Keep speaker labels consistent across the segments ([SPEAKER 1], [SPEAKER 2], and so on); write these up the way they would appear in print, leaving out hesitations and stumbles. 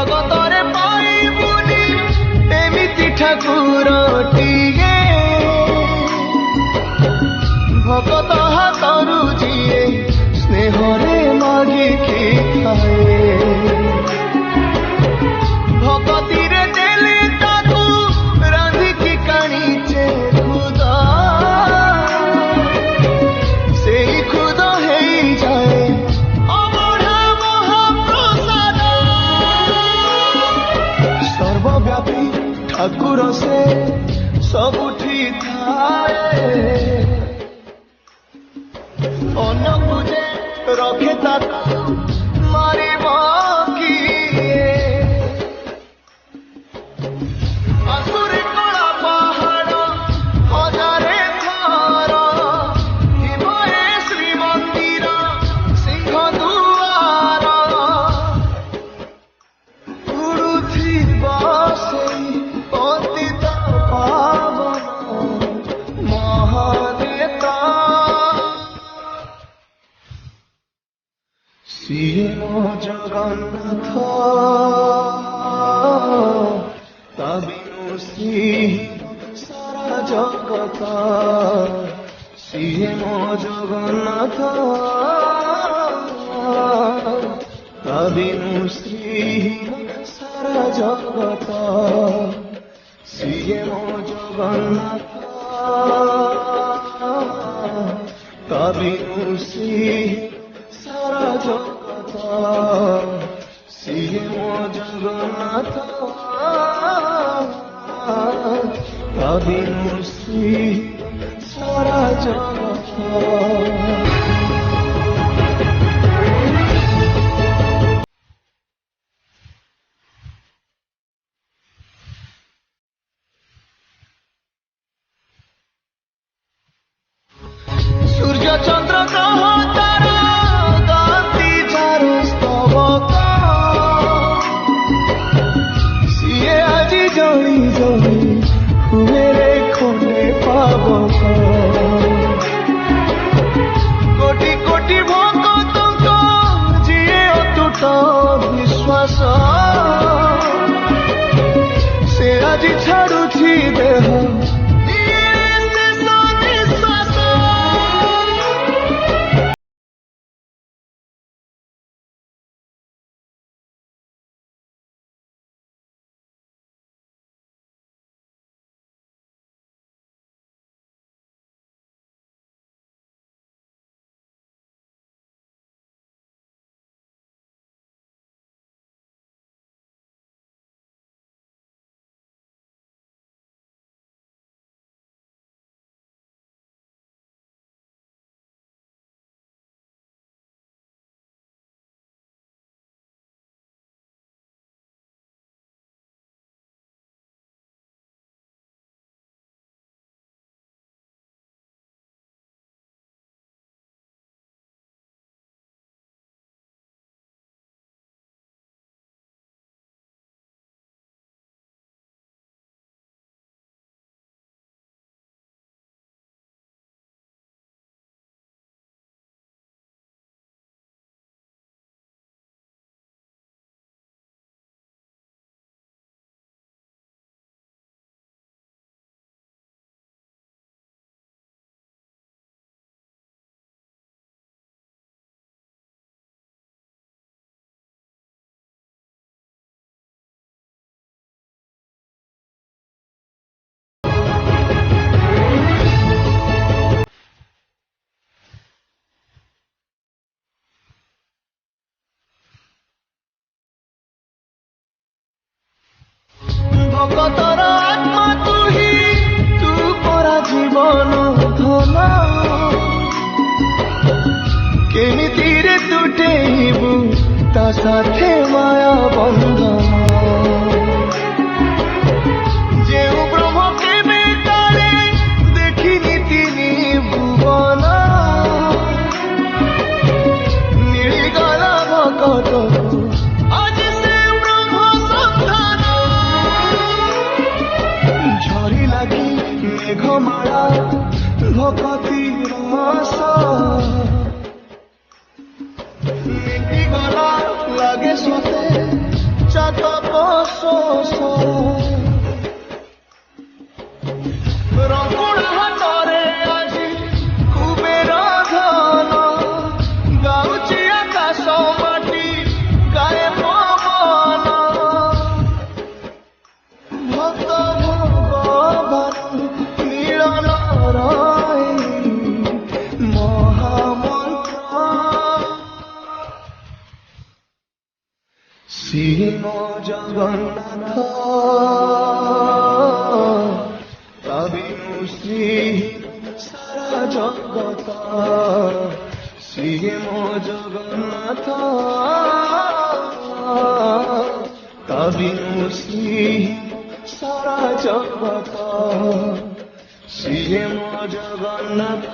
[SPEAKER 1] जगतरे पाइबुनी एमिति ठाकुरटिए भगत हातरू जिए स्नेहरे मागिकी खाए भगती रे देले ताकू रांधिकी काणीचे खुदा से खुद है जाए अबढ़ा महाप्रसाद सर्वव्यापी ठाकुर से सबुठी थाए अन्न पूजे रखे ताकू मारिब किए आसुरी कला पहाड़ हजारे थर हिमये श्रीमंदिर सिंह दुआर उड़ुथिबा सेई पतित पावन महानेता सिए मो जगन्नाथ ता बिनु श्री सारा जगत सिए मो जगन्नाथ ता बिनु श्री सारा जगत सिए मो जगन्नाथ ता बिनु श्री सारा जगत सिए मो जगन्नाथ ता बिनु श्री सारा जगत। सूर्य चंद्र ग्रह तारा गाती चारो स्तवक सिए आज जड़ी जड़ी हुए रे खंडे पावक कोटि कोटि भक्तक जिए अतुट विश्वास से आज छाड़ुछि देह भगतर आत्मा तू ही तू परा जीवन धन केमिति रे तुटेबू ता साथे माया बंधन जेउ ब्रह्म के बेटारे देखिनी तिनी भुवन नीलिगला भगत मेघमाला भक्ति रस मिटी गला लगे सोते चात ଶୋଷ ରଙ୍ଗୁଣା ହାତରେ ଆଜି କୁବେର ଧନ ଗାଉଛି ଆକାଶ ମାଟି ଗାଏ ପବନ ଭକ୍ତ ଭଗବାନ ମିଳନ ମହାମନ୍ତ୍ର ସିଏ ମୋ ଜଗନ୍ନାଥ ତା ବିନୁ ଶ୍ରୀ ସାରା ଜଗତ ସିଏ ମୋ ଜଗନ୍ନାଥ ତା ବିନୁ ଶ୍ରୀ ସାରା ଜଗତ ସିଏ ମୋ ଜଗନ୍ନାଥ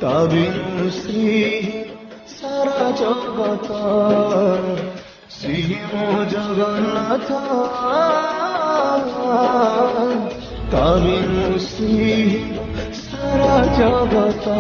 [SPEAKER 1] ତା ବିନୁ ଶ୍ରୀ ସାରା ଜଗତ ସିଏ ମୋ ଜଗନ୍ନାଥ ତା ବିନୁ ଶ୍ରୀ ସାରା ଜଗତ